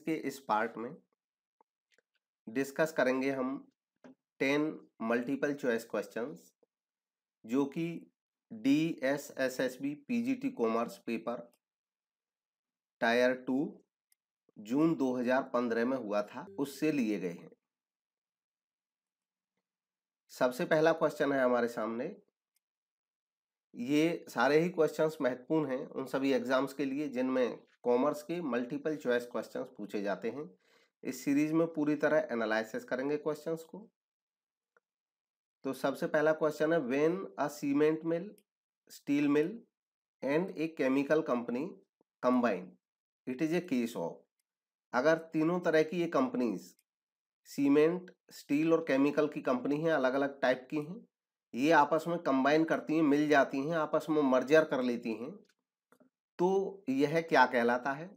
के इस पार्ट में डिस्कस करेंगे हम 10 मल्टीपल चॉइस क्वेश्चंस जो कि DSSSB PGT commerce paper tyre 2 जून 2015 में हुआ था, उससे लिए गए हैं। सबसे पहला क्वेश्चन है हमारे सामने। ये सारे ही क्वेश्चंस महत्वपूर्ण हैं उन सभी एग्जाम्स के लिए जिनमें कॉमर्स के मल्टीपल चॉइस क्वेश्चंस पूछे जाते हैं। इस सीरीज में पूरी तरह एनालिसिस करेंगे क्वेश्चंस को। तो सबसे पहला क्वेश्चन है, when a cement mill, steel mill and a chemical company combine, it is a case of. अगर तीनों तरह की ये कंपनीज सीमेंट, स्टील और केमिकल की कंपनी हैं, अलग अलग टाइप की हैं, ये आपस में कंबाइन करती हैं, मिल जाती हैं, आपस में मर्जर कर लेती हैं, तो यह क्या कहलाता है?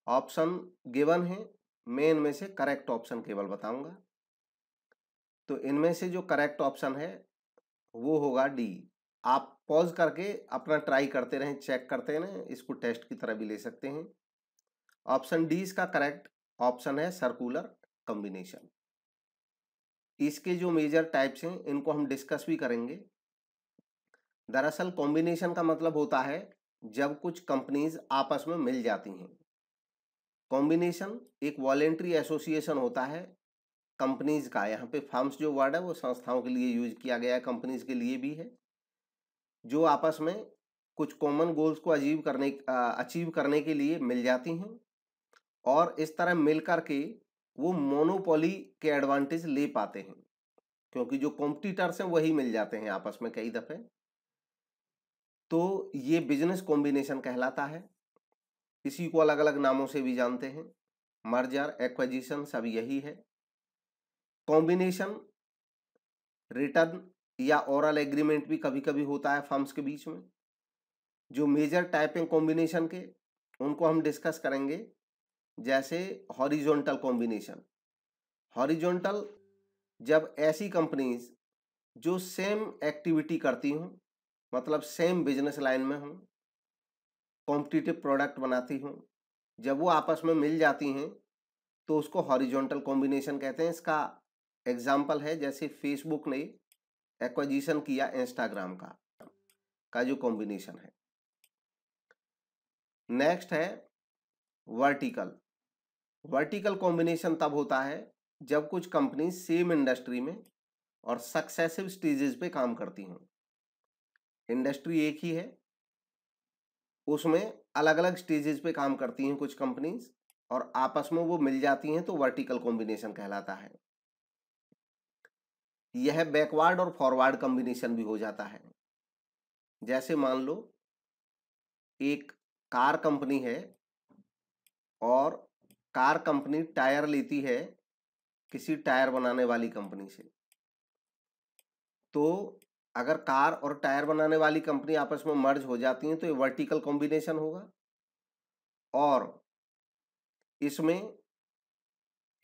ऑप्शन गिवन है, मैं इनमें से करेक्ट ऑप्शन केवल बताऊंगा। तो इनमें से जो करेक्ट ऑप्शन है वो होगा डी। आप पॉज करके अपना ट्राई करते रहें, चेक करते रहें, इसको टेस्ट की तरह भी ले सकते हैं। ऑप्शन डी इसका करेक्ट ऑप्शन है, सर्कुलर कॉम्बिनेशन। इसके जो मेजर टाइप्स हैं इनको हम डिस्कस भी करेंगे। दरअसल कॉम्बिनेशन का मतलब होता है जब कुछ कंपनीज आपस में मिल जाती हैं। कॉम्बिनेशन एक वॉलेंट्री एसोसिएशन होता है कंपनीज का। यहाँ पे फर्म्स जो वर्ड है वो संस्थाओं के लिए यूज किया गया है, कंपनीज के लिए भी है, जो आपस में कुछ कॉमन गोल्स को अचीव करने के लिए मिल जाती हैं और इस तरह मिल करके वो मोनोपोली के एडवांटेज ले पाते हैं, क्योंकि जो कॉम्पिटिटर्स हैं वही मिल जाते हैं आपस में कई दफे। तो ये बिजनेस कॉम्बिनेशन कहलाता है। इसी को अलग अलग नामों से भी जानते हैं, मर्जर, एक्विजिशन, सब यही है। कॉम्बिनेशन रिटर्न या ओरल एग्रीमेंट भी कभी कभी होता है फर्म्स के बीच में। जो मेजर टाइप हैं कॉम्बिनेशन के उनको हम डिस्कस करेंगे, जैसे हॉरिजॉन्टल कॉम्बिनेशन। हॉरिजॉन्टल जब ऐसी कंपनीज जो सेम एक्टिविटी करती हूं, मतलब सेम बिजनेस लाइन में हूं, कॉम्पिटिटिव प्रोडक्ट बनाती हूं, जब वो आपस में मिल जाती हैं तो उसको हॉरिजॉन्टल कॉम्बिनेशन कहते हैं। इसका एग्जाम्पल है जैसे फेसबुक ने एक्विजिशन किया इंस्टाग्राम का जो कॉम्बिनेशन है। नेक्स्ट है वर्टिकल। वर्टिकल कॉम्बिनेशन तब होता है जब कुछ कंपनी सेम इंडस्ट्री में और सक्सेसिव स्टेजेस पे काम करती हों। इंडस्ट्री एक ही है, उसमें अलग अलग स्टेजेस पे काम करती हैं कुछ कंपनीज और आपस में वो मिल जाती हैं, तो वर्टिकल कॉम्बिनेशन कहलाता है। यह बैकवर्ड और फॉरवर्ड कॉम्बिनेशन भी हो जाता है। जैसे मान लो एक कार कंपनी है और कार कंपनी टायर लेती है किसी टायर बनाने वाली कंपनी से, तो अगर कार और टायर बनाने वाली कंपनी आपस में मर्ज हो जाती हैं तो ये वर्टिकल कॉम्बिनेशन होगा। और इसमें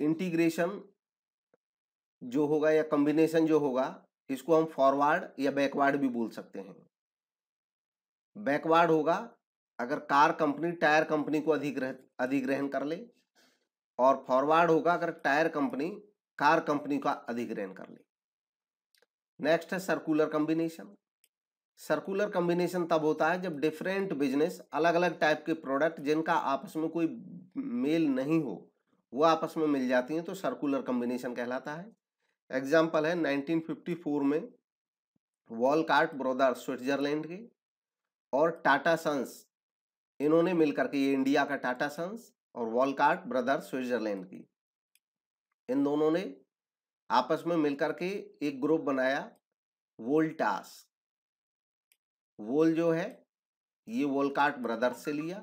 इंटीग्रेशन जो होगा या कॉम्बिनेशन जो होगा, इसको हम फॉरवर्ड या बैकवर्ड भी बोल सकते हैं। बैकवर्ड होगा अगर कार कंपनी टायर कंपनी को अधिग्रहण कर ले, और फॉरवर्ड होगा अगर टायर कंपनी कार कंपनी का अधिग्रहण कर ले। नेक्स्ट है सर्कुलर कॉम्बिनेशन। सर्कुलर कॉम्बिनेशन तब होता है जब डिफरेंट बिजनेस, अलग अलग टाइप के प्रोडक्ट जिनका आपस में कोई मेल नहीं हो, वो आपस में मिल जाती हैं, तो सर्कुलर कॉम्बिनेशन कहलाता है। एग्जाम्पल है 1954 में वॉलकार्ट ब्रदर्स स्विट्जरलैंड के और टाटा सन्स, इन्होंने मिलकर के, ये इंडिया का टाटा सन्स और वॉलकार्ट ब्रदर्स स्विट्जरलैंड की, इन दोनों ने आपस में मिलकर के एक ग्रुप बनाया वोल्टास। वोल जो है ये वोलकार्ट ब्रदर्स से लिया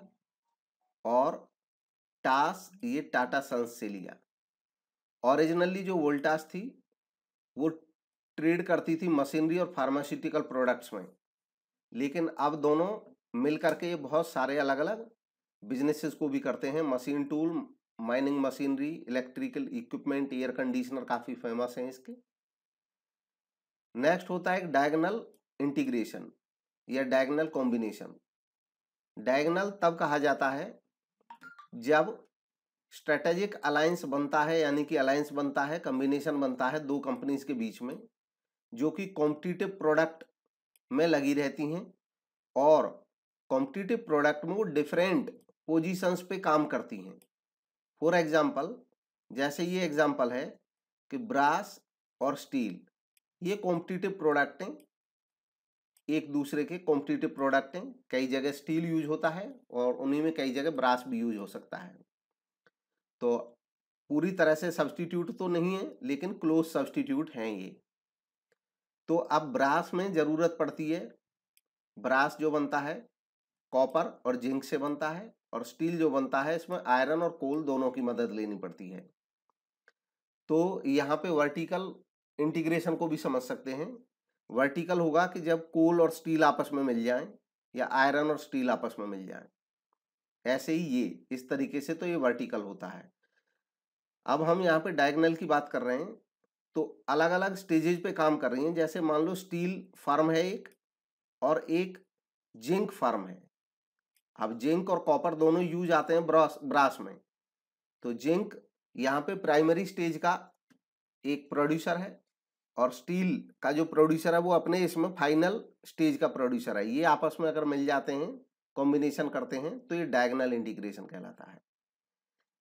और टास ये टाटा सन्स से लिया। ओरिजिनली जो वोल्टास थी वो ट्रेड करती थी मशीनरी और फार्मास्यूटिकल प्रोडक्ट्स में, लेकिन अब दोनों मिलकर के ये बहुत सारे अलग अलग बिजनेसेस को भी करते हैं। Machine tool, mining machinery, electrical equipment, air conditioner काफी फेमस हैं इसके। नेक्स्ट होता है डायगोनल इंटीग्रेशन या डायगोनल कॉम्बिनेशन। डायगोनल तब कहा जाता है जब स्ट्रेटेजिक अलायंस बनता है, यानी कि अलायंस बनता है, कॉम्बिनेशन बनता है दो कंपनीज के बीच में जो कि कॉम्पिटिटिव प्रोडक्ट में लगी रहती हैं और कॉम्पिटिटिव प्रोडक्ट में वो डिफरेंट पोजीशंस पे काम करती हैं। फॉर एग्जांपल, जैसे ये एग्जांपल है कि ब्रास और स्टील, ये कॉम्पिटिटिव प्रोडक्ट हैं, एक दूसरे के कॉम्पिटिटिव प्रोडक्ट हैं। कई जगह स्टील यूज होता है और उन्हीं में कई जगह ब्रास भी यूज हो सकता है। तो पूरी तरह से सब्स्टिट्यूट तो नहीं है, लेकिन क्लोज सब्स्टिट्यूट हैं ये। तो अब ब्रास में जरूरत पड़ती है, ब्रास जो बनता है कॉपर और जिंक से बनता है, और स्टील जो बनता है इसमें आयरन और कोल दोनों की मदद लेनी पड़ती है। तो यहाँ पे वर्टिकल इंटीग्रेशन को भी समझ सकते हैं। वर्टिकल होगा कि जब कोल और स्टील आपस में मिल जाएं या आयरन और स्टील आपस में मिल जाएं, ऐसे ही ये इस तरीके से तो ये वर्टिकल होता है। अब हम यहाँ पे डायगोनल की बात कर रहे हैं, तो अलग अलग स्टेजेज पे काम कर रही हैं। जैसे मान लो स्टील फर्म है एक और एक जिंक फर्म है। अब जिंक और कॉपर दोनों यूज आते हैं ब्रास में। तो जिंक यहाँ पे प्राइमरी स्टेज का एक प्रोड्यूसर है और स्टील का जो प्रोड्यूसर है वो अपने इसमें फाइनल स्टेज का प्रोड्यूसर है। ये आपस में अगर मिल जाते हैं, कॉम्बिनेशन करते हैं, तो ये डायगोनल इंटीग्रेशन कहलाता है।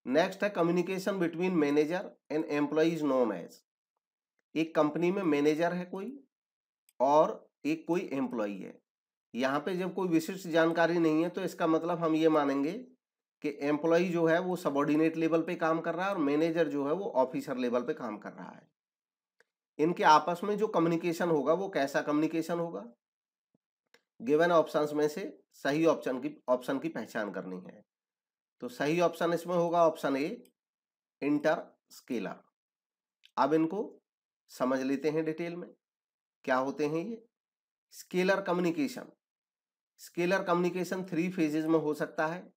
नेक्स्ट है communication between manager and employees known as. एक कंपनी में मैनेजर है कोई और एक कोई एम्प्लॉई है। यहाँ पे जब कोई विशिष्ट जानकारी नहीं है तो इसका मतलब हम ये मानेंगे कि एम्प्लॉई जो है वो सबऑर्डिनेट लेवल पे काम कर रहा है और मैनेजर जो है वो ऑफिसर लेवल पे काम कर रहा है। इनके आपस में जो कम्युनिकेशन होगा वो कैसा कम्युनिकेशन होगा? गिवन ऑप्शंस में से सही ऑप्शन की पहचान करनी है। तो सही ऑप्शन इसमें होगा ऑप्शन ए, इंटर स्केलर। अब इनको समझ लेते हैं डिटेल में, क्या होते हैं ये। Scalar communication, scalar communication 3 phases में हो सकता है।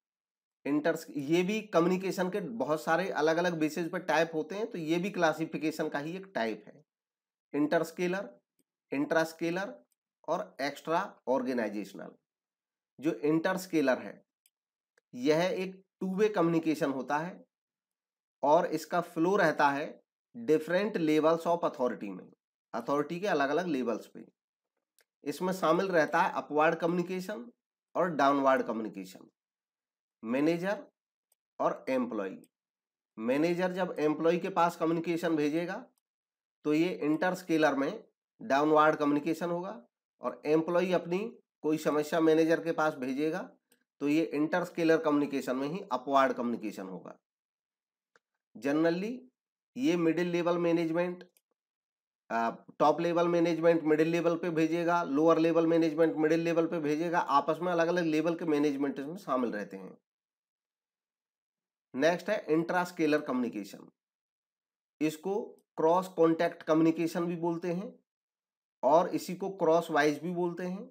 ये भी कम्युनिकेशन के बहुत सारे अलग अलग बेसिस पर टाइप होते हैं, तो ये भी क्लासिफिकेशन का ही एक टाइप है। इंटरस्केलर, इंट्रास्केलर और एक्स्ट्रा ऑर्गेनाइजेशनल। जो इंटरस्केलर है यह एक 2 वे कम्युनिकेशन होता है और इसका फ्लो रहता है डिफरेंट लेवल्स ऑफ अथॉरिटी में, अथॉरिटी के अलग अलग लेवल्स पे। इसमें शामिल रहता है अपवर्ड कम्युनिकेशन और डाउनवर्ड कम्युनिकेशन। मैनेजर और एम्प्लॉय, मैनेजर जब एम्प्लॉय के पास कम्युनिकेशन भेजेगा तो ये इंटरस्केलर में डाउनवर्ड कम्युनिकेशन होगा, और एम्प्लॉय अपनी कोई समस्या मैनेजर के पास भेजेगा तो ये इंटरस्केलर कम्युनिकेशन में ही अपवर्ड कम्युनिकेशन होगा। जनरली ये middle level management, top level management middle level पे भेजेगा, lower level management middle level पे भेजेगा, आपस में अलग अलग लेवल के मैनेजमेंट इसमें शामिल रहते हैं। नेक्स्ट है इंट्रास्केलर कम्युनिकेशन। इसको क्रॉस कॉन्टैक्ट कम्युनिकेशन भी बोलते हैं और इसी को क्रॉस वाइज भी बोलते हैं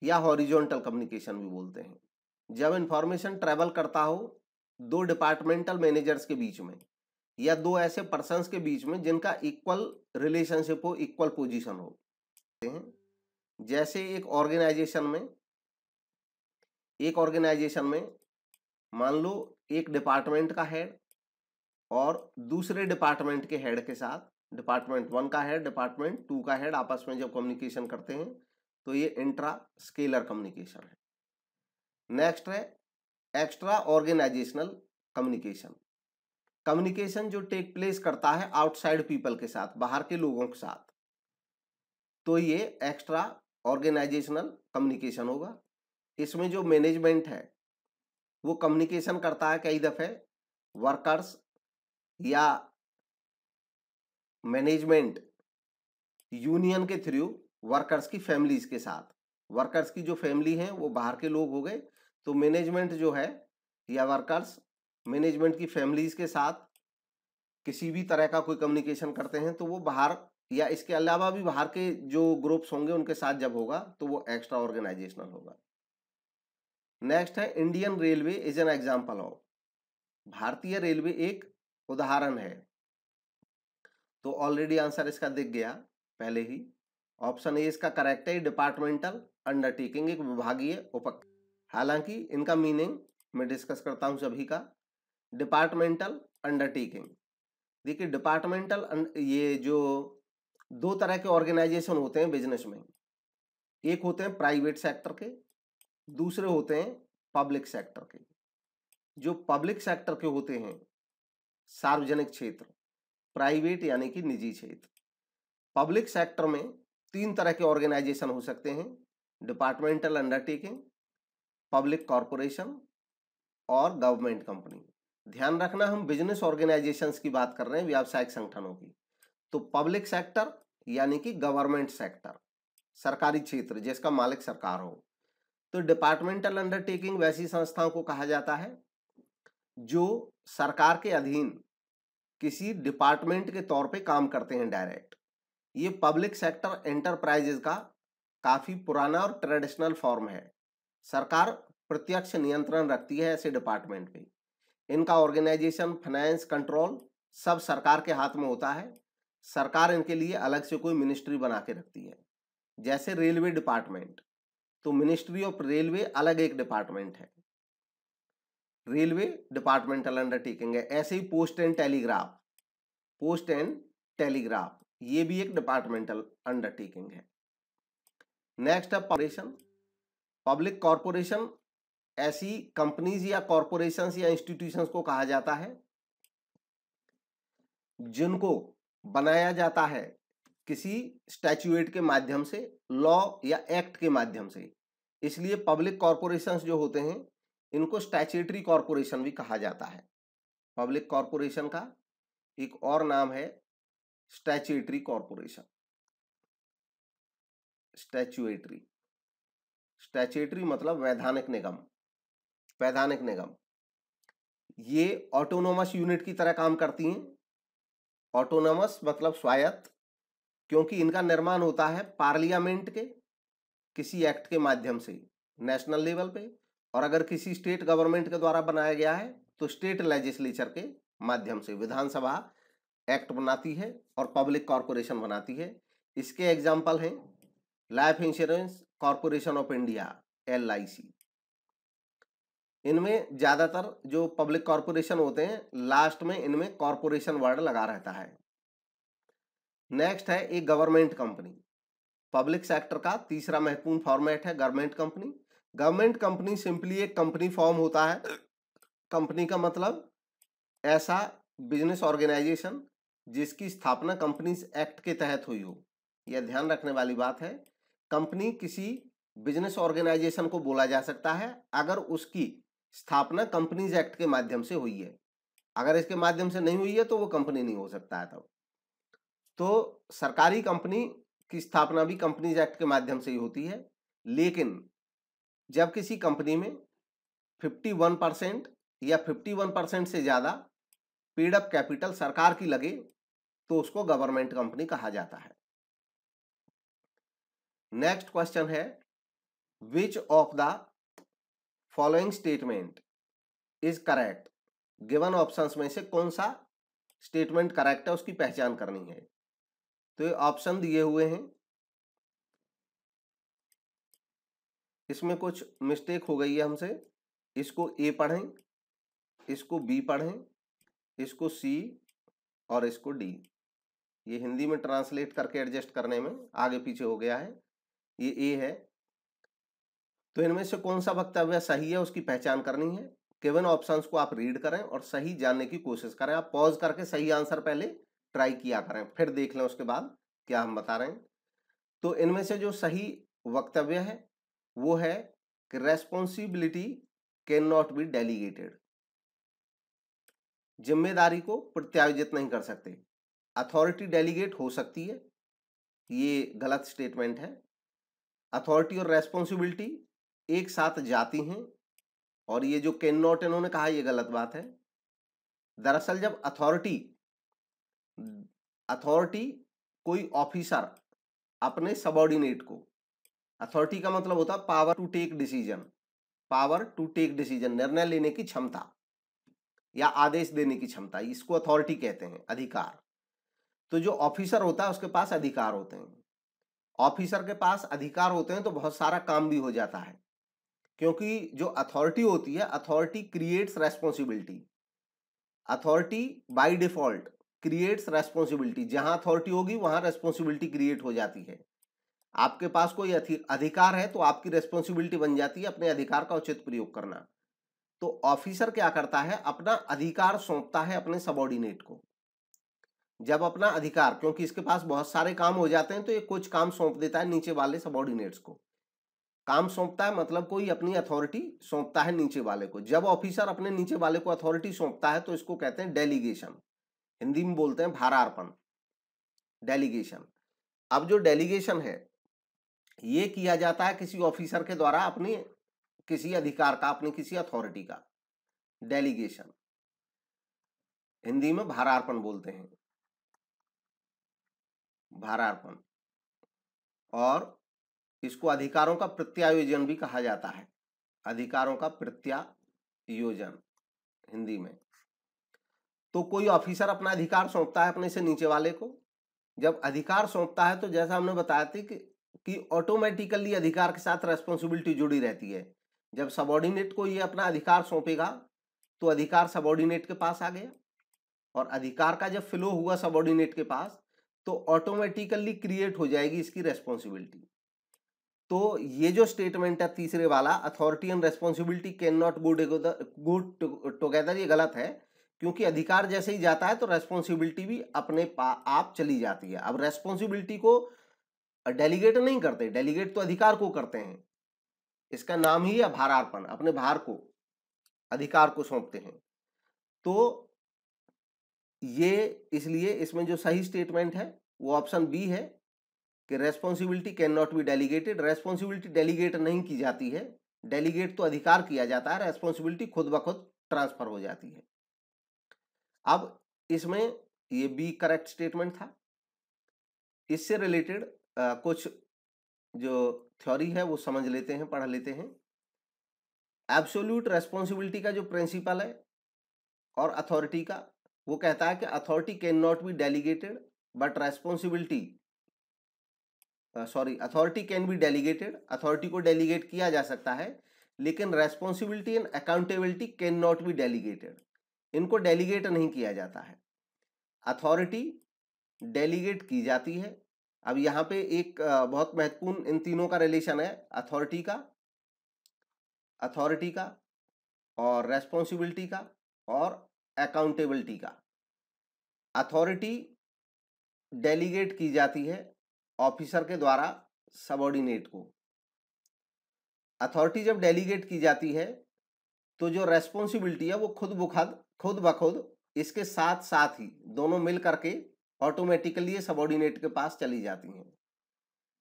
या हॉरिजॉन्टल कम्युनिकेशन भी बोलते हैं। जब इंफॉर्मेशन ट्रेवल करता हो 2 डिपार्टमेंटल मैनेजर्स के बीच में या 2 ऐसे पर्सन्स के बीच में जिनका इक्वल रिलेशनशिप हो, इक्वल पोजीशन हो। जैसे एक ऑर्गेनाइजेशन में मान लो एक डिपार्टमेंट का हेड और दूसरे डिपार्टमेंट के हेड के साथ, डिपार्टमेंट 1 का हेड डिपार्टमेंट 2 का हेड आपस में जब कम्युनिकेशन करते हैं तो ये इंट्रा स्केलर कम्युनिकेशन है। नेक्स्ट है एक्स्ट्रा ऑर्गेनाइजेशनल कम्युनिकेशन। कम्युनिकेशन जो टेक प्लेस करता है आउटसाइड पीपल के साथ, बाहर के लोगों के साथ, तो ये एक्स्ट्रा ऑर्गेनाइजेशनल कम्युनिकेशन होगा। इसमें जो मैनेजमेंट है वो कम्युनिकेशन करता है कई दफे वर्कर्स या मैनेजमेंट यूनियन के थ्रू वर्कर्स की फैमिलीज के साथ। वर्कर्स की जो फैमिली है वो बाहर के लोग हो गए, तो मैनेजमेंट जो है या वर्कर्स मैनेजमेंट की फैमिलीज के साथ किसी भी तरह का कोई कम्युनिकेशन करते हैं तो वो बाहर या इसके अलावा भी बाहर के जो ग्रुप्स होंगे उनके साथ जब होगा तो वो एक्स्ट्रा ऑर्गेनाइजेशनल होगा। नेक्स्ट है Indian railway is an example of. भारतीय रेलवे एक उदाहरण है। तो ऑलरेडी आंसर इसका दिख गया पहले ही। ऑप्शन ए इसका करेक्ट है, डिपार्टमेंटल अंडरटेकिंग, एक विभागीय उपक्रम। हालांकि इनका मीनिंग मैं डिस्कस करता हूं सभी का। Departmental undertaking. देखिए डिपार्टमेंटल ये जो दो तरह के ऑर्गेनाइजेशन होते हैं बिजनेस में, एक होते हैं प्राइवेट सेक्टर के, दूसरे होते हैं पब्लिक सेक्टर के। जो पब्लिक सेक्टर के होते हैं, सार्वजनिक क्षेत्र, प्राइवेट यानी कि निजी क्षेत्र। पब्लिक सेक्टर में तीन तरह के ऑर्गेनाइजेशन हो सकते हैं, डिपार्टमेंटल अंडरटेकिंग, पब्लिक कॉरपोरेशन और गवर्नमेंट कंपनी। ध्यान रखना हम बिजनेस ऑर्गेनाइजेशंस की बात कर रहे हैं, व्यावसायिक संगठनों की। तो पब्लिक सेक्टर यानी कि गवर्नमेंट सेक्टर, सरकारी क्षेत्र जिसका मालिक सरकार हो। तो डिपार्टमेंटल अंडरटेकिंग वैसी संस्थाओं को कहा जाता है जो सरकार के अधीन किसी डिपार्टमेंट के तौर पे काम करते हैं डायरेक्ट। ये पब्लिक सेक्टर एंटरप्राइजेज का काफी पुराना और ट्रेडिशनल फॉर्म है। सरकार प्रत्यक्ष नियंत्रण रखती है ऐसे डिपार्टमेंट पे। इनका ऑर्गेनाइजेशन, फाइनेंस, कंट्रोल सब सरकार के हाथ में होता है। सरकार इनके लिए अलग से कोई मिनिस्ट्री बना के रखती है। जैसे रेलवे डिपार्टमेंट, तो मिनिस्ट्री ऑफ रेलवे अलग एक डिपार्टमेंट है, रेलवे डिपार्टमेंटल अंडरटेकिंग है। ऐसे ही post and telegraph, post and telegraph ये भी एक डिपार्टमेंटल अंडरटेकिंग है। नेक्स्ट है कॉर्पोरेशन। पब्लिक कॉर्पोरेशन ऐसी कंपनीज या कॉर्पोरेशंस या इंस्टीट्यूशंस को कहा जाता है जिनको बनाया जाता है किसी स्टैट्यूट के माध्यम से, लॉ या एक्ट के माध्यम से। इसलिए पब्लिक कॉर्पोरेशंस जो होते हैं इनको स्टैट्यूटरी कॉर्पोरेशन भी कहा जाता है। पब्लिक कॉर्पोरेशन का एक और नाम है स्टैट्यूटरी कॉर्पोरेशन। स्टैट्यूटरी, स्टैट्यूटरी मतलब वैधानिक निगम, वैधानिक निगम। ये ऑटोनोमस यूनिट की तरह काम करती हैं। ऑटोनोमस मतलब स्वायत्त, क्योंकि इनका निर्माण होता है पार्लियामेंट के किसी एक्ट के माध्यम से नेशनल लेवल पे, और अगर किसी स्टेट गवर्नमेंट के द्वारा बनाया गया है तो स्टेट लेजिस्लेचर के माध्यम से विधानसभा एक्ट बनाती है और पब्लिक कॉर्पोरेशन बनाती है। इसके एग्जाम्पल हैं life insurance corporation of India, LIC। इनमें ज्यादातर जो पब्लिक कॉर्पोरेशन होते हैं लास्ट में इनमें कॉर्पोरेशन वर्ड लगा रहता है। नेक्स्ट है एक गवर्नमेंट कंपनी। पब्लिक सेक्टर का तीसरा महत्वपूर्ण फॉर्मेट है government company. Government company simply एक कंपनी फॉर्म होता है। कंपनी का मतलब ऐसा बिजनेस ऑर्गेनाइजेशन जिसकी स्थापना कंपनीज एक्ट के तहत हुई हो। यह ध्यान रखने वाली बात है। कंपनी किसी बिजनेस ऑर्गेनाइजेशन को बोला जा सकता है अगर उसकी स्थापना कंपनीज एक्ट के माध्यम से हुई है। अगर इसके माध्यम से नहीं हुई है तो वो कंपनी नहीं हो सकता है। तब तो सरकारी कंपनी की स्थापना भी कंपनीज एक्ट के माध्यम से ही होती है। लेकिन जब किसी कंपनी में 51% या 51% से ज्यादा पेड अप कैपिटल सरकार की लगे तो उसको गवर्नमेंट कंपनी कहा जाता है। नेक्स्ट क्वेश्चन है which of the following statement is correct. Given options में से कौन सा स्टेटमेंट करेक्ट है उसकी पहचान करनी है। तो ये ऑप्शन दिए हुए हैं, इसमें कुछ मिस्टेक हो गई है हमसे। इसको ए पढ़ें, इसको बी पढ़ें, इसको सी और इसको डी। ये हिंदी में ट्रांसलेट करके एडजस्ट करने में आगे पीछे हो गया है। ये ए है। तो इनमें से कौन सा वक्तव्य सही है उसकी पहचान करनी है। गिवन ऑप्शंस को आप रीड करें और सही जानने की कोशिश करें। आप पॉज करके सही आंसर पहले ट्राई किया करें, फिर देख लें उसके बाद क्या हम बता रहे हैं। तो इनमें से जो सही वक्तव्य है वो है कि responsibility can not be delegated. जिम्मेदारी को प्रत्यायोजित नहीं कर सकते। अथॉरिटी डेलीगेट हो सकती है, ये गलत स्टेटमेंट है। अथॉरिटी और रेस्पॉन्सिबिलिटी एक साथ जाती हैं, और ये जो कैन नॉट इन्होंने कहा ये गलत बात है। दरअसल जब अथॉरिटी कोई ऑफिसर अपने सबऑर्डिनेट को, अथॉरिटी का मतलब होता है power to take decision, power to take decision, निर्णय लेने की क्षमता या आदेश देने की क्षमता, इसको अथॉरिटी कहते हैं, अधिकार। तो जो ऑफिसर होता है उसके पास अधिकार होते हैं। ऑफिसर के पास अधिकार होते हैं तो बहुत सारा काम भी हो जाता है, क्योंकि जो अथॉरिटी होती है, authority creates responsibility. Authority by default creates responsibility, जहां अथॉरिटी होगी वहां रेस्पॉन्सिबिलिटी क्रिएट हो जाती है। आपके पास कोई अधिकार है तो आपकी रेस्पॉन्सिबिलिटी बन जाती है अपने अधिकार का उचित प्रयोग करना। तो ऑफिसर क्या करता है, अपना अधिकार सौंपता है अपने सबॉर्डिनेट को। जब अपना अधिकार, क्योंकि इसके पास बहुत सारे काम हो जाते हैं तो ये कुछ काम सौंप देता है नीचे वाले सबॉर्डिनेट्स को। काम सौंपता है मतलब कोई अपनी अथॉरिटी सौंपता है नीचे वाले को। जब ऑफिसर अपने नीचे वाले को अथॉरिटी सौंपता है तो इसको कहते हैं डेलीगेशन, हिंदी में बोलते हैं भारार्पण, डेलीगेशन। अब जो डेलीगेशन है ये किया जाता है किसी ऑफिसर के द्वारा अपने किसी अधिकार का, अपनी किसी अथॉरिटी का, डेलीगेशन हिंदी में भारार्पण बोलते हैं, भारार्पण। और इसको अधिकारों का प्रत्यायोजन भी कहा जाता है, अधिकारों का प्रत्यायोजन हिंदी में। तो कोई ऑफिसर अपना अधिकार सौंपता है अपने से नीचे वाले को। जब अधिकार सौंपता है तो जैसा हमने बताया था कि ऑटोमेटिकली अधिकार के साथ रेस्पॉन्सिबिलिटी जुड़ी रहती है। जब सबॉर्डिनेट को ये अपना अधिकार सौंपेगा तो अधिकार सबॉर्डिनेट के पास आ गया, और अधिकार का जब फ्लो हुआ सबॉर्डिनेट के पास तो ऑटोमेटिकली क्रिएट हो जाएगी इसकी रेस्पॉन्सिबिलिटी। तो ये जो स्टेटमेंट है तीसरे वाला, authority and responsibility can not go together, ये गलत है, क्योंकि अधिकार जैसे ही जाता है तो रेस्पॉन्सिबिलिटी भी अपने आप चली जाती है। अब रेस्पॉन्सिबिलिटी को डेलीगेट नहीं करते, डेलीगेट तो अधिकार को करते हैं, इसका नाम ही है भारार्पण, अपने भार को, अधिकार को सौंपते हैं। तो ये इसलिए इसमें जो सही स्टेटमेंट है वो ऑप्शन बी है कि responsibility can not be delegated. Responsibility delegate नहीं की जाती है, डेलीगेट तो अधिकार किया जाता है, रेस्पॉन्सिबिलिटी खुद ब खुद ट्रांसफर हो जाती है। अब इसमें ये बी करेक्ट स्टेटमेंट था। इससे रिलेटेड कुछ जो थ्योरी है वो समझ लेते हैं, पढ़ लेते हैं। एब्सोल्यूट रेस्पॉन्सिबिलिटी का जो प्रिंसिपल है और अथॉरिटी का, वो कहता है कि authority can not be delegated but responsibility, authority can be delegated, authority को डेलीगेट किया जा सकता है, लेकिन responsibility and accountability can not be delegated, इनको डेलीगेट नहीं किया जाता है। अथॉरिटी डेलीगेट की जाती है। अब यहाँ पे एक बहुत महत्वपूर्ण इन तीनों का रिलेशन है, अथॉरिटी का और रेस्पॉन्सिबिलिटी का और अकाउंटेबिलिटी का। अथॉरिटी डेलीगेट की जाती है ऑफिसर के द्वारा सबॉर्डिनेट को। अथॉरिटी जब डेलीगेट की जाती है तो जो रेस्पॉन्सिबिलिटी है वो खुद ब खुद इसके साथ साथ ही दोनों मिल करके ऑटोमेटिकली सबॉर्डिनेट के पास चली जाती हैं।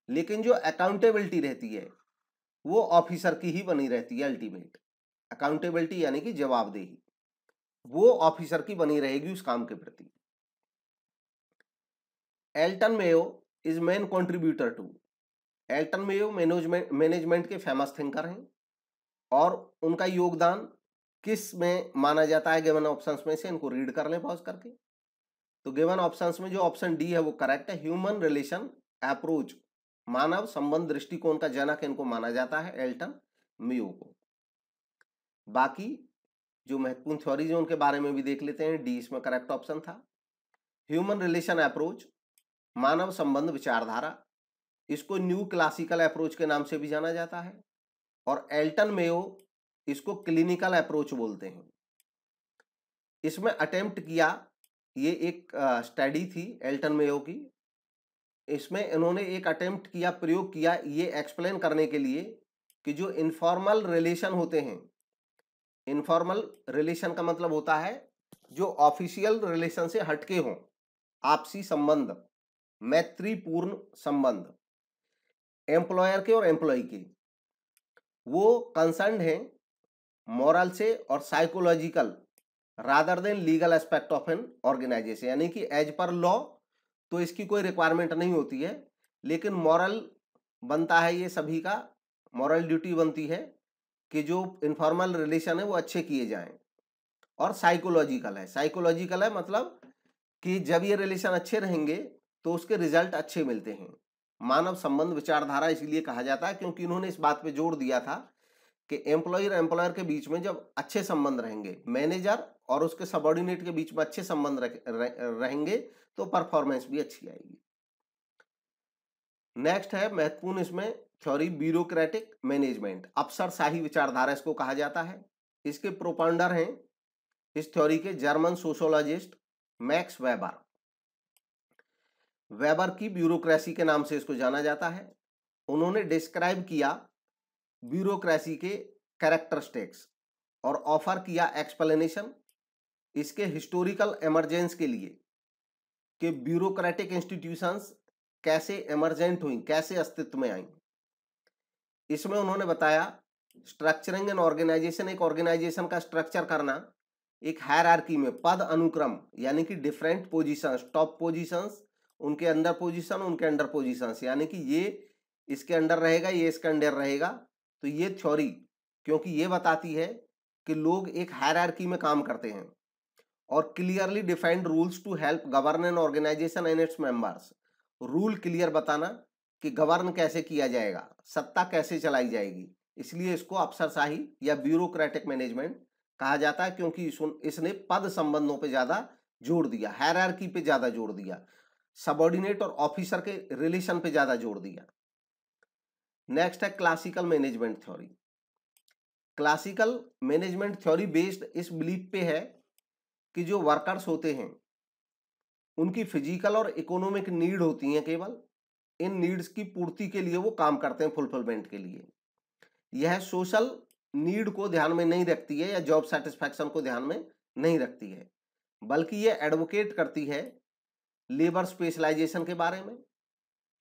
लेकिन जो अकाउंटेबिलिटी रहती है वो ऑफिसर की ही बनी रहती है। अल्टीमेट अकाउंटेबिलिटी यानी कि जवाबदेही वो ऑफिसर की बनी रहेगी उस काम के प्रति। Elton Mayo is main contributor to, Elton Mayo management के फेमस थिंकर हैं और उनका योगदान किस में माना जाता है गिवन ऑप्शंस में से, इनको रीड कर लें पॉज करके। तो गिवन ऑप्शंस में जो ऑप्शन डी है वो करेक्ट है, ह्यूमन रिलेशन अप्रोच, मानव संबंध दृष्टिकोण का जनक इनको माना जाता है एल्टन मेयो को। बाकी जो महत्वपूर्ण थ्योरीज है उनके बारे में भी देख लेते हैं। डी इसमें करेक्ट ऑप्शन था। ह्यूमन रिलेशन अप्रोच, मानव संबंध विचारधारा, इसको न्यू क्लासिकल अप्रोच के नाम से भी जाना जाता है, और एल्टन मेयो इसको क्लिनिकल अप्रोच बोलते हैं। इसमें अटेम्प्ट किया, ये एक स्टडी थी एल्टन मेयो की, इसमें इन्होंने एक अटेम्प्ट किया, प्रयोग किया ये एक्सप्लेन करने के लिए कि जो इनफॉर्मल रिलेशन होते हैं, इनफॉर्मल रिलेशन का मतलब होता है जो ऑफिशियल रिलेशन से हटके हों, आपसी संबंध, मैत्रीपूर्ण संबंध एम्प्लॉयर के और एम्प्लॉय के, वो कंसर्न है मॉरल से और psychological rather than legal aspect of an organisation, यानी कि एज पर लॉ तो इसकी कोई रिक्वायरमेंट नहीं होती है, लेकिन मॉरल बनता है, ये सभी का मॉरल ड्यूटी बनती है कि जो इनफॉर्मल रिलेशन है वो अच्छे किए जाएं। और साइकोलॉजिकल है, साइकोलॉजिकल है मतलब कि जब ये रिलेशन अच्छे रहेंगे तो उसके रिजल्ट अच्छे मिलते हैं। मानव संबंध विचारधारा इसलिए कहा जाता है क्योंकि इन्होंने इस बात पे जोर दिया था कि एम्प्लॉयर और एम्प्लॉयर के बीच में जब अच्छे संबंध रहेंगे, मैनेजर और उसके सबऑर्डिनेट के बीच में अच्छे संबंध रहेंगे तो परफॉर्मेंस भी अच्छी आएगी। नेक्स्ट है महत्वपूर्ण इसमें थ्योरी ब्यूरोक्रेटिक मैनेजमेंट, अफसरशाही विचारधारा इसको कहा जाता है। इसके प्रोपाउंडर हैं इस थ्योरी के German sociologist max weber. Weber की ब्यूरोक्रेसी के नाम से इसको जाना जाता है। उन्होंने डिस्क्राइब किया ब्यूरोक्रेसी के कैरेक्टरिस्टिक्स और ऑफर किया एक्सप्लेनेशन इसके हिस्टोरिकल इमरजेंस के लिए कि ब्यूरोक्रेटिक इंस्टीट्यूशंस कैसे इमरजेंट हुई, कैसे अस्तित्व में आई। इसमें उन्होंने बताया स्ट्रक्चरिंग एंड ऑर्गेनाइजेशन, एक ऑर्गेनाइजेशन का स्ट्रक्चर करना एक हायरार्की में, पद अनुक्रम यानी कि डिफरेंट पोजीशंस, टॉप पोजीशंस, उनके अंडर पोजीशन, उनके अंडर पोजीशंस, यानी कि ये इसके अंडर रहेगा, ये इसके अंडर रहेगा। तो ये थ्योरी क्योंकि ये बताती है कि लोग एक हायरार्की में काम करते हैं और clearly defined rules to help govern an organisation and its members, rule clear बताना कि गवर्न कैसे किया जाएगा, सत्ता कैसे चलाई जाएगी, इसलिए इसको अफसरशाही या ब्यूरोक्रेटिक मैनेजमेंट कहा जाता है क्योंकि इसने पद संबंधों पे ज्यादा जोर दिया, हायरार्की पे ज्यादा जोर दिया, सबऑर्डिनेट और ऑफिसर के रिलेशन पे ज्यादा जोर दिया। नेक्स्ट है classical management theory. Classical management theory based इस बिलीफ पे है कि जो वर्कर्स होते हैं उनकी फिजिकल और इकोनॉमिक नीड होती हैं, केवल इन नीड्स की पूर्ति के लिए वो काम करते हैं, फुलफिलमेंट के लिए। यह सोशल नीड को ध्यान में नहीं रखती है या जॉब सेटिस्फैक्शन को ध्यान में नहीं रखती है, बल्कि यह एडवोकेट करती है लेबर स्पेशलाइजेशन के बारे में,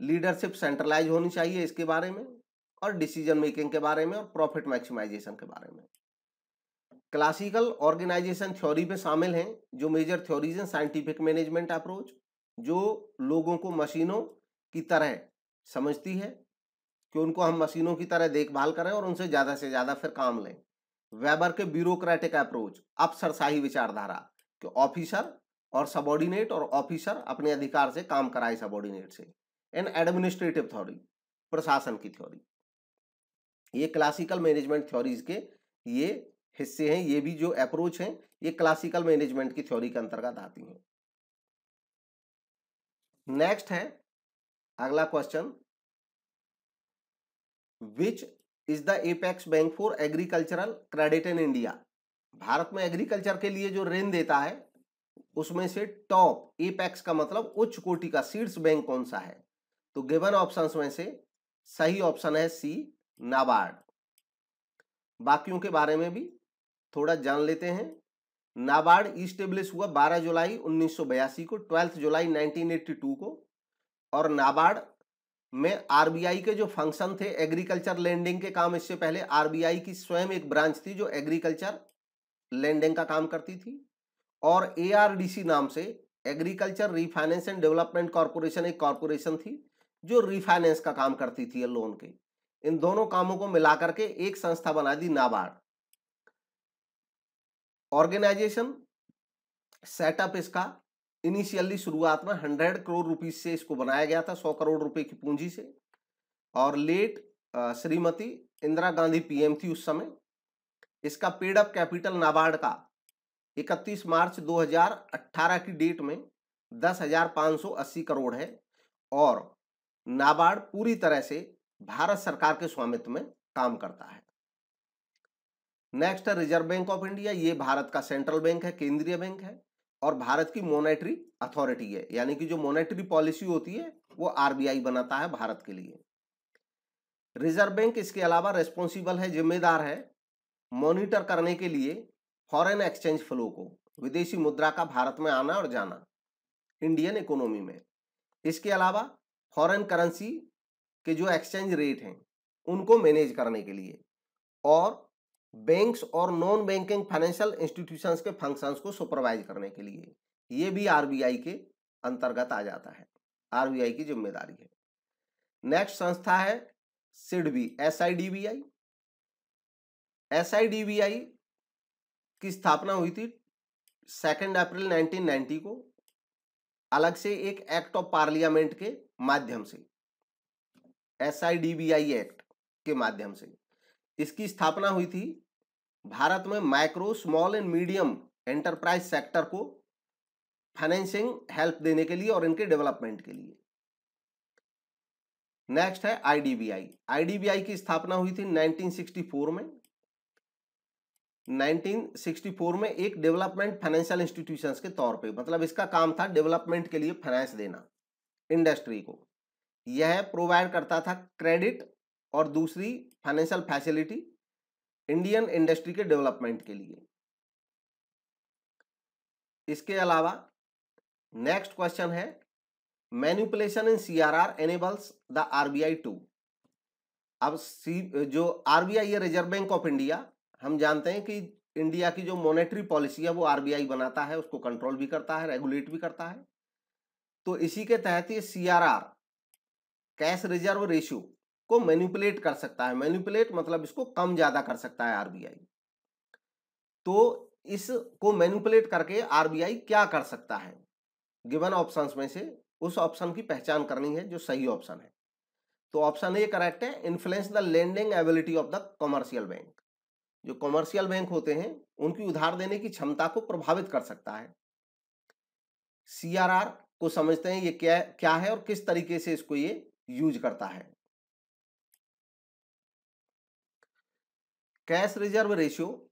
लीडरशिप सेंट्रलाइज होनी चाहिए इसके बारे में, और डिसीजन मेकिंग के बारे में, और प्रॉफिट मैक्सिमाइजेशन के बारे में। क्लासिकल ऑर्गेनाइजेशन थ्योरी में शामिल हैं जो मेजर थ्योरीज हैं साइंटिफिक मैनेजमेंट अप्रोच, जो लोगों को मशीनों की तरह समझती है कि उनको हम मशीनों की तरह देखभाल करें और उनसे ज्यादा से ज्यादा फिर काम लें। वेबर के ब्यूरोक्रेटिक अप्रोच, अफसरशाही विचारधारा कि ऑफिसर और सबऑर्डिनेट और ऑफिसर अपने अधिकार से काम कराए सबऑर्डिनेट से। एंड एडमिनिस्ट्रेटिव थ्योरी, प्रशासन की थ्योरी। ये क्लासिकल मैनेजमेंट थ्योरीज के ये हिस्से हैं, ये भी जो अप्रोच हैं ये क्लासिकल मैनेजमेंट की थ्योरी के अंतर्गत आती हैं। नेक्स्ट है अगला question, which is the apex bank for agricultural credit in India. Bharat में एग्रीकल्चर के लिए जो ऋण देता है उसमें से टॉप, एपेक्स का मतलब उच्च कोटि का, सीड्स बैंक कौन सा है? तो गिवन ऑप्शंस में से सही ऑप्शन है सी, नाबार्ड। बाकियों के बारे में भी थोड़ा जान लेते हैं। नाबार्ड इस्टेब्लिश हुआ 12 जुलाई 1982 को, 12 जुलाई 1982 को, और नाबार्ड में आरबीआई के जो फंक्शन थे एग्रीकल्चर लेंडिंग के काम, इससे पहले आरबीआई की स्वयं एक ब्रांच थी जो एग्रीकल्चर लेंडिंग का काम करती थी, और एआरडीसी नाम से agriculture refinance and development corporation एक कॉर्पोरेशन थी जो रीफाइनेंस का काम करती थी लोन के। इन दोनों कामों को मिलाकर के एक संस्था बना दी नाबार्ड। ऑर्गेनाइजेशन सेटअप इसका इनिशियली शुरुआत में 100 करोड़ रुपीस से इसको बनाया गया था, 100 करोड़ रुपए की पूंजी से, और लेट श्रीमती इंदिरा गांधी पीएम थी उस समय। इसका पेड अप कैपिटल नाबार्ड का 31 मार्च 2018 की डेट में 10,580 करोड़ है, और नाबार्ड पूरी तरह से भारत सरकार के स्वामित्व में काम करता है। नेक्स्ट है रिजर्व बैंक ऑफ इंडिया। ये भारत का सेंट्रल बैंक है, केंद्रीय बैंक है, और भारत की मॉनेटरी अथॉरिटी है, यानी कि जो मॉनेटरी पॉलिसी होती है वो आरबीआई बनाता है भारत के लिए। रिजर्व बैंक इसके अलावा रेस्पॉन्सिबल है, जिम्मेदार है मॉनिटर करने के लिए फॉरेन एक्सचेंज फ्लो को, विदेशी मुद्रा का भारत में आना और जाना इंडियन इकोनॉमी में। इसके अलावा फॉरेन करेंसी के जो एक्सचेंज रेट हैं उनको मैनेज करने के लिए, और बैंक्स और नॉन बैंकिंग फाइनेंशियल इंस्टीट्यूशंस के फंक्शंस को सुपरवाइज करने के लिए, ये भी आरबीआई के अंतर्गत आ जाता है, आरबीआई की जिम्मेदारी है। नेक्स्ट संस्था है सिडबी, एसआईडीबीआई। एसआईडीबीआई की स्थापना हुई थी 2 अप्रैल 1990 को, अलग से एक एक्ट ऑफ पार्लियामेंट के माध्यम से, एसआईडीबीआई एक्ट के माध्यम से। इसकी स्थापना हुई थी भारत में micro small and medium enterprise sector को फाइनेंसिंग हेल्प देने के लिए और इनके डेवलपमेंट के लिए। नेक्स्ट है आईडीबीआई। आईडीबीआई की स्थापना हुई थी 1964 में। 1964 में एक डेवलपमेंट फाइनेंशियल इंस्टीट्यूशंस के तौर पे, मतलब इसका काम था डेवलपमेंट के लिए फाइनेंस देना इंडस्ट्री को। यह प्रोवाइड करता था क्रेडिट और दूसरी फाइनेंशियल फैसिलिटी इंडियन इंडस्ट्री के डेवलपमेंट के लिए। इसके अलावा नेक्स्ट क्वेश्चन है manipulation in CRR enables the RBI to. अब जो आरबीआई है, रिजर्व बैंक ऑफ इंडिया, हम जानते हैं कि इंडिया की जो मॉनेटरी पॉलिसी है वो आरबीआई बनाता है, उसको कंट्रोल भी करता है, रेगुलेट भी करता है। तो इसी के तहत ये सीआरआर कैश रिजर्व रेशियो को मैनिपुलेट कर सकता है। मैनिपुलेट मतलब इसको कम ज्यादा कर सकता है आरबीआई। तो इसको मैनिपुलेट करके आरबीआई क्या कर सकता है, गिवन ऑप्शंस में से उस ऑप्शन की पहचान करनी है जो सही ऑप्शन है। तो ऑप्शन ए करेक्ट है, influence the lending ability of the commercial bank. जो कमर्शियल बैंक होते हैं उनकी उधार देने की क्षमता को प्रभावित कर सकता है। सीआरआर को समझते हैं ये क्या है और किस तरीके से इसको ये यूज करता है। कैश रिजर्व रेशियो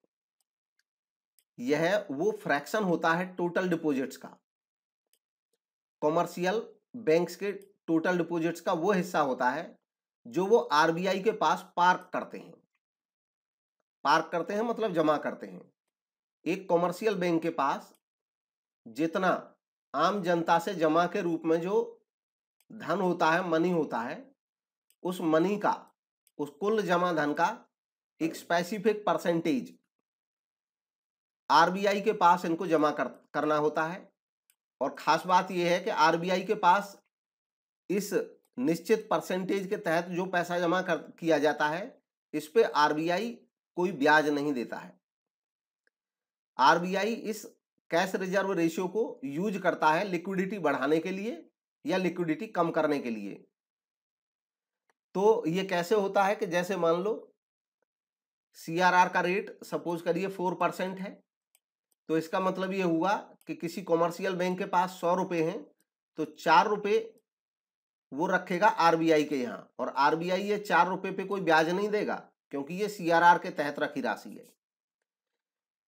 यह वो फ्रैक्शन होता है टोटल डिपॉजिट्स का, कमर्शियल बैंक्स के टोटल डिपॉजिट्स का वो हिस्सा होता है जो वो आरबीआई के पास पार्क करते हैं मतलब जमा करते हैं। एक कमर्शियल बैंक के पास जितना आम जनता से जमा के रूप में जो धन होता है, मनी होता है, उस मनी का, उस कुल जमा धन का एक स्पेसिफिक परसेंटेज आरबीआई के पास इनको जमा करना होता है। और खास बात यह है कि आरबीआई के पास इस निश्चित परसेंटेज के तहत जो पैसा जमा किया जाता है इस पे आरबीआई कोई ब्याज नहीं देता है। आरबीआई इस कैश रिजर्व रेशियो को यूज करता है लिक्विडिटी बढ़ाने के लिए या लिक्विडिटी कम करने के लिए। तो ये कैसे होता है कि जैसे मान लो सीआरआर का रेट सपोज करिए 4% है, तो इसका मतलब ये हुआ कि किसी कॉमर्शियल बैंक के पास 100 रुपए हैं तो 4 रुपए वो रखेगा आरबीआई के यहाँ, और आरबीआई ये 4 रुपए पे कोई ब्याज नहीं देगा क्योंकि ये सीआरआर के तहत रखी राशि है।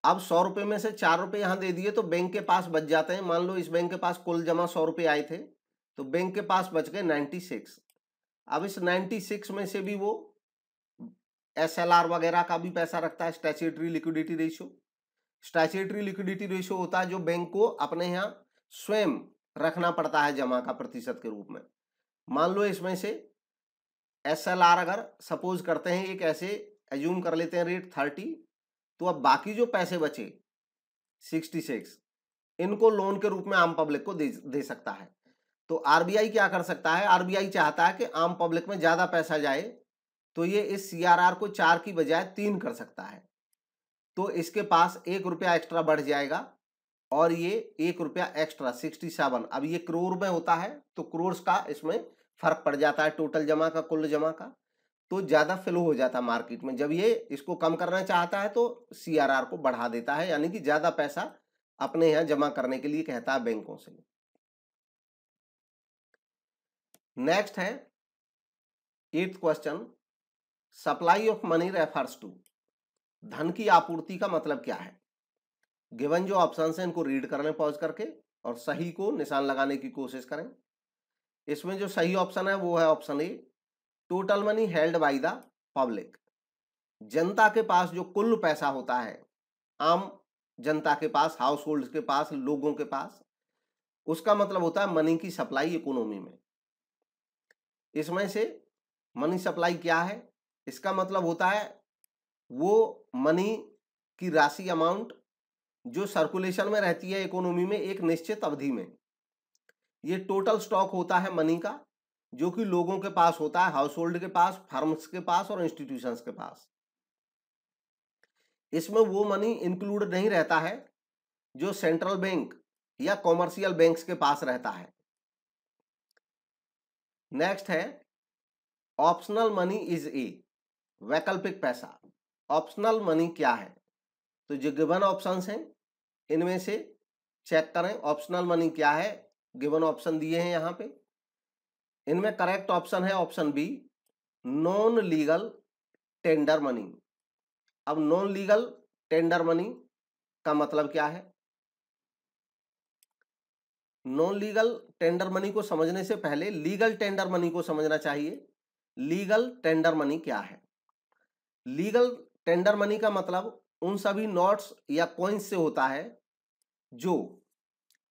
अब 100 रुपए में से 4 रुपए यहाँ दे दिए तो बैंक के पास बच जाते हैं। मान लो इस बैंक के पास कुल जमा 100 रुपए आए थे तो बैंक के पास बच गए 96। अब इस 96 में से भी वो एसएलआर वगैरह का भी पैसा रखता है, statutory liquidity ratio. Statutory liquidity ratio होता है जो बैंक को अपने यहाँ स्वयं रखना पड़ता है जमा का प्रतिशत के रूप में। मान लो इसमें से एसएलआर अगर सपोज करते हैं एक ऐसे एज्यूम कर लेते हैं रेट 30, तो अब बाकी जो पैसे बचे 66 इनको लोन के रूप में आम पब्लिक को दे सकता है। तो आरबीआई क्या कर सकता है, आरबीआई चाहता है कि आम पब्लिक में ज्यादा पैसा जाए तो ये इस सीआरआर को 4 की बजाय 3 कर सकता है। तो इसके पास 1 रुपया एक्स्ट्रा बढ़ जाएगा और ये 1 रुपया एक्स्ट्रा 67, अब ये करोड़ में होता है तो करोड़ का इसमें फर्क पड़ जाता है टोटल जमा का, कुल जमा का, तो ज्यादा फ्लो हो जाता है मार्केट में। जब ये इसको कम करना चाहता है तो सीआरआर को बढ़ा देता है, यानी कि ज्यादा पैसा अपने यहाँ जमा करने के लिए कहता है बैंकों से। नेक्स्ट है 8th question, supply of money refers to. धन की आपूर्ति का मतलब क्या है। गिवन जो ऑप्शन है इनको रीड कर लें पॉज करके और सही को निशान लगाने की कोशिश करें। इसमें जो सही ऑप्शन है वो है option A, total money held by the public. जनता के पास जो कुल पैसा होता है, आम जनता के पास, हाउस होल्ड के पास, लोगों के पास, उसका मतलब होता है मनी की सप्लाई इकोनॉमी में। इसमें से मनी सप्लाई क्या है, इसका मतलब होता है वो मनी की राशि, अमाउंट जो सर्कुलेशन में रहती है इकोनॉमी में एक निश्चित अवधि में। ये टोटल स्टॉक होता है मनी का जो कि लोगों के पास होता है, हाउस होल्ड के पास, फर्म्स के पास और इंस्टीट्यूशंस के पास। इसमें वो मनी इंक्लूड नहीं रहता है जो सेंट्रल बैंक या कॉमर्शियल बैंक्स के पास रहता है। नेक्स्ट है ऑप्शनल मनी इज ए। वैकल्पिक पैसा, ऑप्शनल मनी क्या है? तो जो गिवन ऑप्शंस हैं इनमें से चेक करें ऑप्शनल मनी क्या है। गिवन ऑप्शन दिए हैं यहाँ पे, इनमें करेक्ट ऑप्शन है option B, non legal tender money. अब नॉन लीगल टेंडर मनी का मतलब क्या है? नॉन लीगल टेंडर मनी को समझने से पहले लीगल टेंडर मनी को समझना चाहिए। लीगल टेंडर मनी क्या है? लीगल टेंडर मनी का मतलब उन सभी नोट्स या कॉइन्स से होता है जो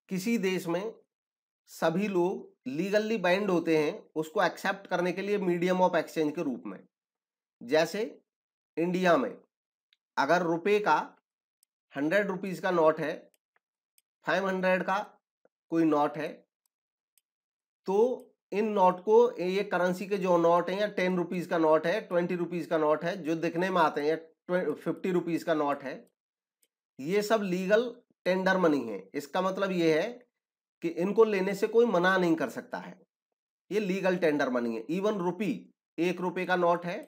किसी देश में सभी लोग लीगली बाइंड होते हैं उसको एक्सेप्ट करने के लिए मीडियम ऑफ एक्सचेंज के रूप में। जैसे इंडिया में अगर रुपए का 100 रुपीज का नोट है, 500 का कोई नोट है, तो इन नोट को, ये करेंसी के जो नोट है या 10 रुपीज का नोट है, 20 रुपीज का नोट है जो दिखने में आते हैं, या 50 रुपीज का नोट है, ये सब लीगल टेंडर मनी है। इसका मतलब ये है कि इनको लेने से कोई मना नहीं कर सकता है, ये लीगल टेंडर मनी है। इवन रुपी, 1 रुपए का नोट है,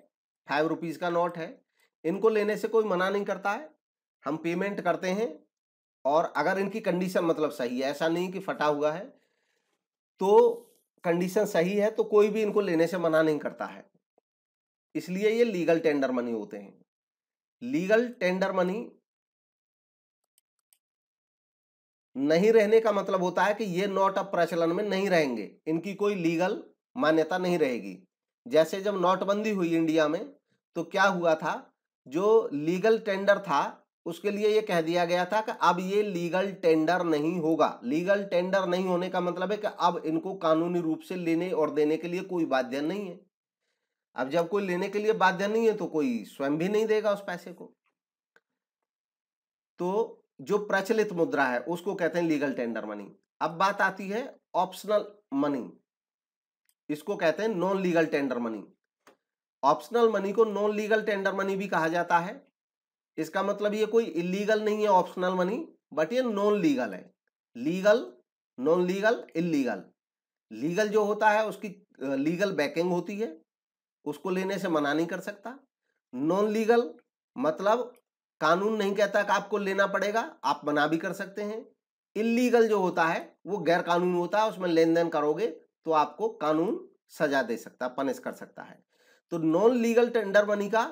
5 रुपीज का नोट है, इनको लेने से कोई मना नहीं करता है, हम पेमेंट करते हैं। और अगर इनकी कंडीशन मतलब सही है, ऐसा नहीं कि फटा हुआ है, तो कंडीशन सही है तो कोई भी इनको लेने से मना नहीं करता है, इसलिए ये लीगल टेंडर मनी होते हैं। लीगल टेंडर मनी नहीं रहने का मतलब होता है कि ये नोट अब प्रचलन में नहीं रहेंगे, इनकी कोई लीगल मान्यता नहीं रहेगी। जैसे जब नोटबंदी हुई इंडिया में तो क्या हुआ था, जो लीगल टेंडर था उसके लिए ये कह दिया गया था कि अब ये लीगल टेंडर नहीं होगा। लीगल टेंडर नहीं होने का मतलब है कि अब इनको कानूनी रूप से लेने और देने के लिए कोई बाध्य नहीं है। अब जब कोई लेने के लिए बाध्य नहीं है तो कोई स्वयं भी नहीं देगा उस पैसे को। तो जो प्रचलित मुद्रा है उसको कहते हैं लीगल टेंडर मनी। अब बात आती है ऑप्शनल मनी, इसको कहते हैं non legal tender money. Optional money को नॉन लीगल टेंडर मनी भी कहा जाता है। इसका मतलब ये कोई इलीगल नहीं है ऑप्शनल मनी, बट ये नॉन लीगल है। Legal, non legal, illegal. Legal जो होता है उसकी लीगल बैकिंग होती है, उसको लेने से मना नहीं कर सकता। नॉन लीगल मतलब कानून नहीं कहता कि आपको लेना पड़ेगा, आप मना भी कर सकते हैं। इलीगल जो होता है वो गैर कानूनी होता है, उसमें लेन देन करोगे तो आपको कानून सजा दे सकता है, पनिश कर सकता है। तो नॉन लीगल टेंडर मनी का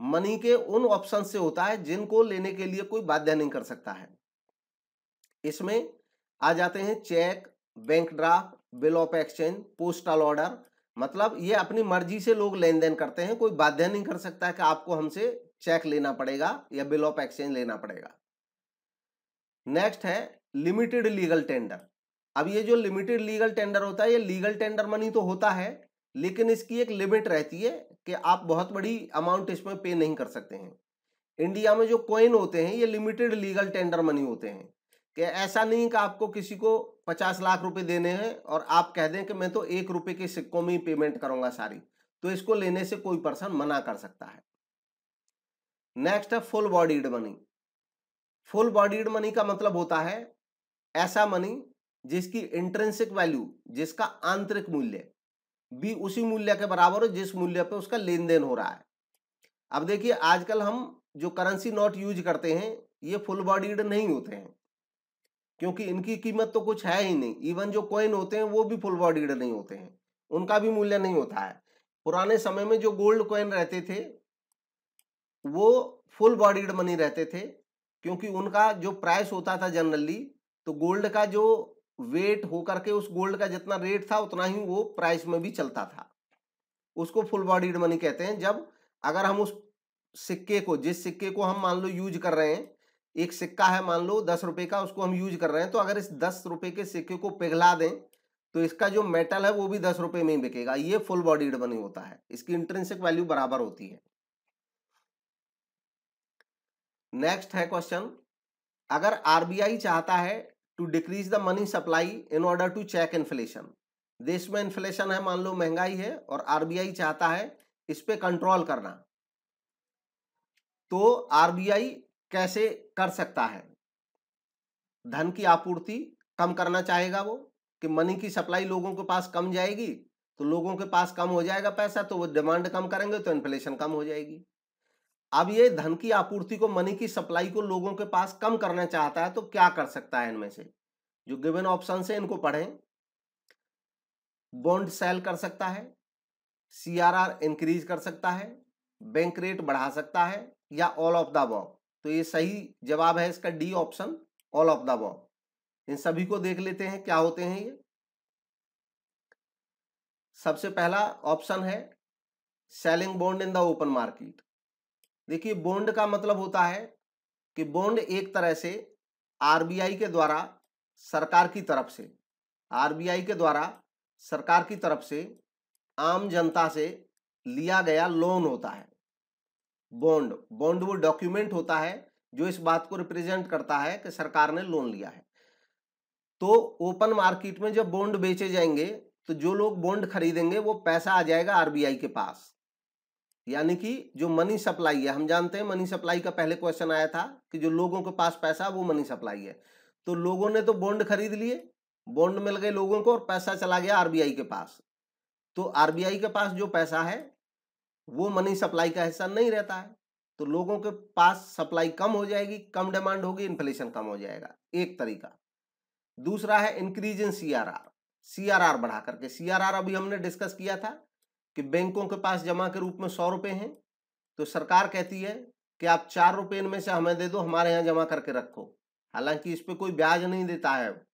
मनी के उन ऑप्शन से होता है जिनको लेने के लिए कोई बाध्य नहीं कर सकता है। इसमें आ जाते हैं cheque, bank draft, bill of exchange, postal order. मतलब ये अपनी मर्जी से लोग लेन देन करते हैं, कोई बाध्य नहीं कर सकता है कि आपको हमसे चेक लेना पड़ेगा या बिल ऑफ एक्सचेंज लेना पड़ेगा। नेक्स्ट है लिमिटेड लीगल टेंडर। अब ये जो लिमिटेड लीगल टेंडर होता है, ये लीगल टेंडर मनी तो होता है लेकिन इसकी एक लिमिट रहती है कि आप बहुत बड़ी अमाउंट इसमें पे नहीं कर सकते हैं। इंडिया में जो कॉइन होते हैं ये लिमिटेड लीगल टेंडर मनी होते हैं, कि ऐसा नहीं कि आपको किसी को 50 लाख रुपए देने हैं और आप कह दें कि मैं तो 1 रुपए के सिक्कों में ही पेमेंट करूंगा सारी, तो इसको लेने से कोई पर्सन मना कर सकता है। नेक्स्ट है full bodied money. Full bodied money का मतलब होता है ऐसा मनी जिसकी इंट्रिंसिक वैल्यू, जिसका आंतरिक मूल्य भी उसी मूल्य के बराबर हो जिस मूल्य पे उसका लेन देन हो रहा है। अब देखिए आजकल हम जो करेंसी नोट यूज करते हैं ये फुल बॉडीड नहीं होते हैं, क्योंकि इनकी कीमत तो कुछ है ही नहीं। इवन जो कॉइन होते हैं वो भी फुल बॉडीड नहीं होते हैं, उनका भी मूल्य नहीं होता है। पुराने समय में जो गोल्ड कॉइन रहते थे वो फुल बॉडीड मनी रहते थे, क्योंकि उनका जो प्राइस होता था जनरली, तो गोल्ड का जो वेट होकर के उस गोल्ड का जितना रेट था उतना ही वो प्राइस में भी चलता था, उसको फुल बॉडीड मनी कहते हैं। जब अगर हम उस सिक्के को, जिस सिक्के को हम मान लो यूज कर रहे हैं, एक सिक्का है मान लो 10 रुपए का, उसको हम यूज कर रहे हैं, तो अगर इस 10 रुपए के सिक्के को पिघला दें तो इसका जो मेटल है वो भी 10 रुपए में ही बिकेगा। ये फुल बॉडीड मनी होता है, इसकी इंट्रिंसिक वैल्यू बराबर होती है। नेक्स्ट है क्वेश्चन, अगर आरबीआई चाहता है to decrease the money supply in order to check inflation, देश में इन्फ्लेशन है, मान लो महंगाई है, और आरबीआई चाहता है इस पे कंट्रोल करना, तो आरबीआई कैसे कर सकता है? धन की आपूर्ति कम करना चाहेगा वो, कि मनी की सप्लाई लोगों के पास कम जाएगी तो लोगों के पास कम हो जाएगा पैसा, तो वो डिमांड कम करेंगे तो इन्फ्लेशन कम हो जाएगी। अब ये धन की आपूर्ति को, मनी की सप्लाई को लोगों के पास कम करना चाहता है, तो क्या कर सकता है? इनमें से जो गिवन ऑप्शन है इनको पढ़ें। बॉन्ड सेल कर सकता है, सीआरआर इंक्रीज कर सकता है, बैंक रेट बढ़ा सकता है, या ऑल ऑफ द अबव। तो ये सही जवाब है इसका D option, all of the above. इन सभी को देख लेते हैं क्या होते हैं ये। सबसे पहला ऑप्शन है selling bond in the open market. देखिए, बॉन्ड का मतलब होता है कि बॉन्ड एक तरह से आरबीआई के द्वारा सरकार की तरफ से, आरबीआई के द्वारा सरकार की तरफ से आम जनता से लिया गया लोन होता है। बॉन्ड वो डॉक्यूमेंट होता है जो इस बात को रिप्रेजेंट करता है कि सरकार ने लोन लिया है। तो ओपन मार्केट में जब बॉन्ड बेचे जाएंगे तो जो लोग बॉन्ड खरीदेंगे वो पैसा आ जाएगा आरबीआई के पास। यानी कि जो मनी सप्लाई है, हम जानते हैं मनी सप्लाई का पहले क्वेश्चन आया था कि जो लोगों के पास पैसा वो मनी सप्लाई है। तो लोगों ने तो बॉन्ड खरीद लिए, बॉन्ड मिल गए लोगों को और पैसा चला गया आरबीआई के पास। तो आरबीआई के पास जो पैसा है वो मनी सप्लाई का हिस्सा नहीं रहता है, तो लोगों के पास सप्लाई कम हो जाएगी, कम डिमांड होगी, इन्फ्लेशन कम हो जाएगा, एक तरीका। दूसरा है इंक्रीज इन सीआरआर, सीआरआर बढ़ा करके। सीआरआर अभी हमने डिस्कस किया था कि बैंकों के पास जमा के रूप में 100 रुपए हैं, तो सरकार कहती है कि आप 4 रुपए इनमें से हमें दे दो, हमारे यहाँ जमा करके रखो। हालांकि इस पे कोई ब्याज नहीं देता है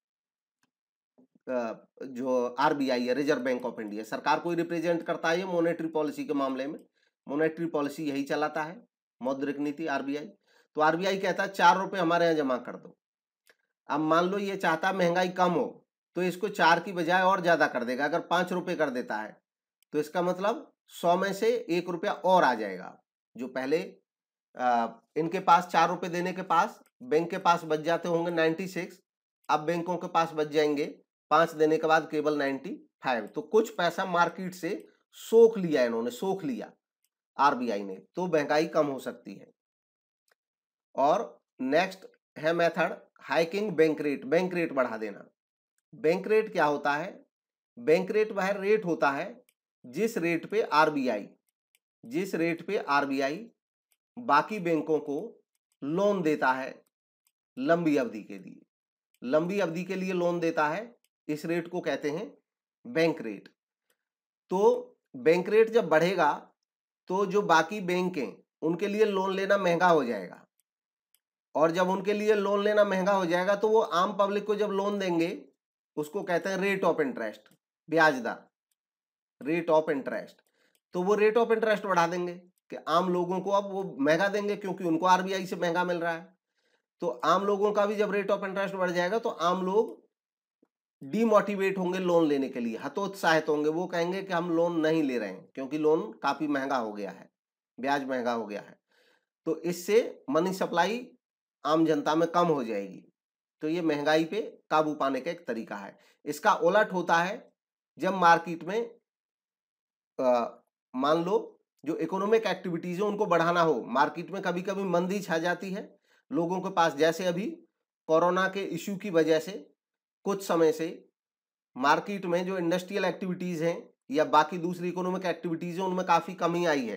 जो आरबीआई है, रिजर्व बैंक ऑफ इंडिया। सरकार को रिप्रेजेंट करता है ये मॉनेटरी पॉलिसी के मामले में, मॉनेटरी पॉलिसी यही चलाता है, मौद्रिक नीति आरबीआई। तो आरबीआई कहता है 4 रुपए हमारे यहाँ जमा कर दो। अब मान लो ये चाहता महंगाई कम हो तो इसको 4 की बजाय और ज्यादा कर देगा। अगर 5 रुपए कर देता है तो इसका मतलब 100 में से 1 रुपया और आ जाएगा। जो पहले इनके पास 4 रुपए देने के पास बैंक के पास बच जाते होंगे 96, अब बैंकों के पास बच जाएंगे 5 देने के बाद केवल 95। तो कुछ पैसा मार्केट से सोख लिया, इन्होंने सोख लिया आरबीआई ने, तो महंगाई कम हो सकती है। और नेक्स्ट है method hiking bank rate, bank rate बढ़ा देना। बैंक रेट क्या होता है? बैंक रेट वह रेट होता है जिस रेट पे आरबीआई बाकी बैंकों को लोन देता है लंबी अवधि के लिए, लंबी अवधि के लिए लोन देता है, इस रेट को कहते हैं बैंक रेट। तो बैंक रेट जब बढ़ेगा तो जो बाकी बैंक हैं उनके लिए लोन लेना महंगा हो जाएगा, और जब उनके लिए लोन लेना महंगा हो जाएगा तो वो आम पब्लिक को जब लोन देंगे उसको कहते हैं रेट ऑफ इंटरेस्ट, ब्याज दर, रेट ऑफ इंटरेस्ट। तो वो रेट ऑफ इंटरेस्ट बढ़ा देंगे कि आम लोगों को अब वो महंगा देंगे क्योंकि उनको आरबीआई से महंगा मिल रहा है। तो आम लोगों का भी जब रेट ऑफ इंटरेस्ट बढ़ जाएगा तो आम लोग डीमोटिवेट होंगे लोन लेने के लिए, हतोत्साहित होंगे, वो कहेंगे कि हम लोन नहीं ले रहे हैं क्योंकि लोन काफी महंगा हो गया है, ब्याज महंगा हो गया है। तो इससे मनी सप्लाई आम जनता में कम हो जाएगी। तो ये महंगाई पे काबू पाने का एक तरीका है। इसका उलट होता है जब मार्केट में मान लो जो इकोनॉमिक एक्टिविटीज है उनको बढ़ाना हो, मार्केट में कभी कभी मंदी छा जाती है लोगों के पास, जैसे अभी कोरोना के इश्यू की वजह से कुछ समय से मार्केट में जो इंडस्ट्रियल एक्टिविटीज हैं या बाकी दूसरी इकोनॉमिक एक्टिविटीज हैं उनमें काफी कमी आई है।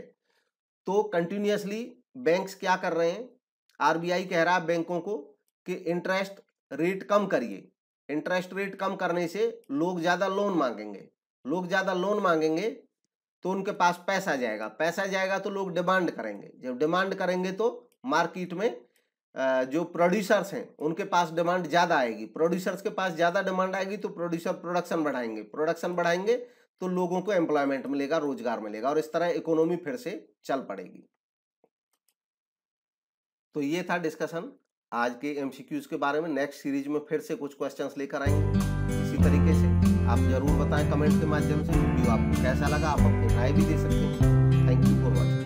तो कंटिन्यूअसली बैंक्स क्या कर रहे हैं, आरबीआई कह रहा है बैंकों को कि इंटरेस्ट रेट कम करिए। इंटरेस्ट रेट कम करने से लोग ज्यादा लोन मांगेंगे, लोग ज्यादा लोन मांगेंगे तो उनके पास पैसा जाएगा, पैसा जाएगा तो लोग डिमांड करेंगे, जब डिमांड करेंगे तो मार्केट में जो प्रोड्यूसर्स हैं उनके पास डिमांड ज्यादा आएगी, प्रोड्यूसर्स के पास ज्यादा डिमांड आएगी तो प्रोड्यूसर प्रोडक्शन बढ़ाएंगे, प्रोडक्शन बढ़ाएंगे तो लोगों को एम्प्लॉयमेंट मिलेगा, रोजगार मिलेगा, और इस तरह इकोनॉमी फिर से चल पड़ेगी। तो ये था डिस्कशन आज के एमसीक्यूज के बारे में। नेक्स्ट सीरीज में फिर से कुछ क्वेश्चंस लेकर आएंगे इसी तरीके से। आप जरूर बताएं कमेंट के माध्यम से वीडियो आपको कैसा लगा, आप अपनी राय भी दे सकते हैं। Thank you for watching.